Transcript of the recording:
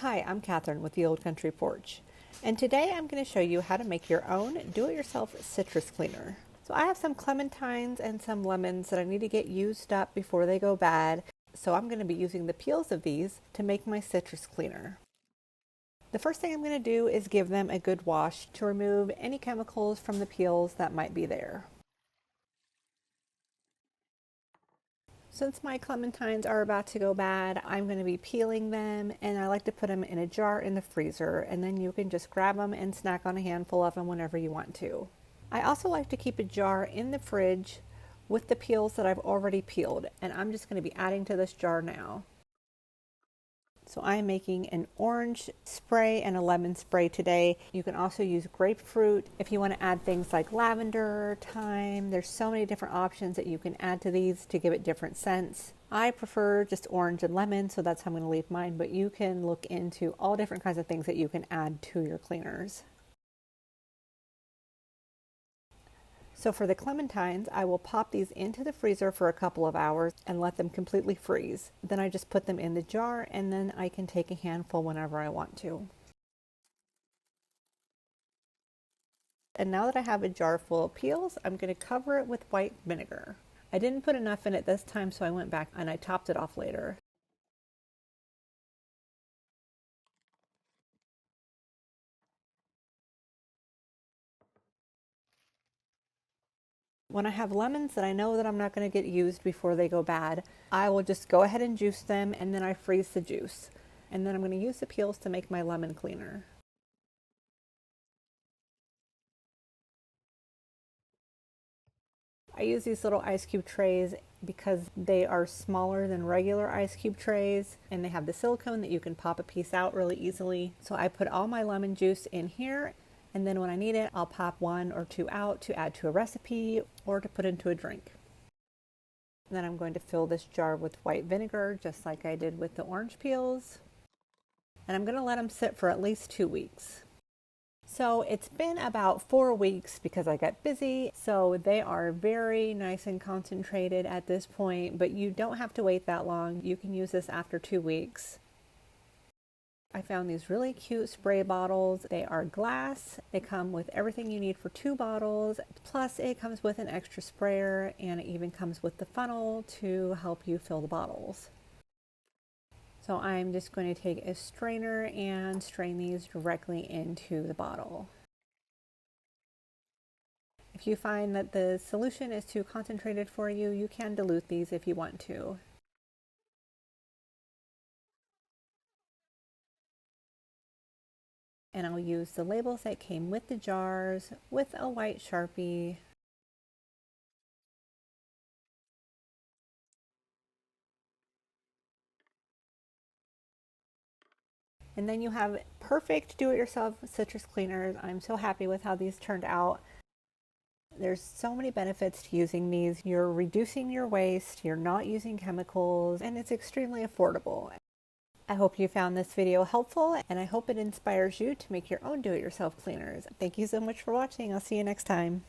Hi, I'm Catherine with the Old Country Porch, and today I'm going to show you how to make your own do-it-yourself citrus cleaner. So I have some clementines and some lemons that I need to get used up before they go bad, so I'm going to be using the peels of these to make my citrus cleaner. The first thing I'm going to do is give them a good wash to remove any chemicals from the peels that might be there. Since my clementines are about to go bad, I'm going to be peeling them, and I like to put them in a jar in the freezer, and then you can just grab them and snack on a handful of them whenever you want to. I also like to keep a jar in the fridge with the peels that I've already peeled, and I'm just going to be adding to this jar now. So I am making an orange spray and a lemon spray today. You can also use grapefruit if you want to add things like lavender, thyme. There's so many different options that you can add to these to give it different scents. I prefer just orange and lemon, so that's how I'm going to leave mine, but you can look into all different kinds of things that you can add to your cleaners. So for the clementines, I will pop these into the freezer for a couple of hours and let them completely freeze. Then I just put them in the jar, and then I can take a handful whenever I want to. And now that I have a jar full of peels, I'm going to cover it with white vinegar. I didn't put enough in it this time, so I went back and I topped it off later. When I have lemons that I know that I'm not going to get used before they go bad, I will just go ahead and juice them, and then I freeze the juice. And then I'm going to use the peels to make my lemon cleaner. I use these little ice cube trays because they are smaller than regular ice cube trays, and they have the silicone that you can pop a piece out really easily. So I put all my lemon juice in here, and then when I need it, I'll pop one or two out to add to a recipe or to put into a drink. And then I'm going to fill this jar with white vinegar, just like I did with the orange peels. And I'm going to let them sit for at least 2 weeks. So it's been about 4 weeks because I got busy. So they are very nice and concentrated at this point, but you don't have to wait that long. You can use this after 2 weeks. I found these really cute spray bottles. They are glass. They come with everything you need for 2 bottles. Plus it comes with an extra sprayer, and it even comes with the funnel to help you fill the bottles. So I'm just going to take a strainer and strain these directly into the bottle. If you find that the solution is too concentrated for you, you can dilute these if you want to. And I'll use the labels that came with the jars with a white Sharpie. And then you have perfect do-it-yourself citrus cleaners. I'm so happy with how these turned out. There's so many benefits to using these. You're reducing your waste, you're not using chemicals, and it's extremely affordable. I hope you found this video helpful, and I hope it inspires you to make your own do-it-yourself cleaners. Thank you so much for watching. I'll see you next time.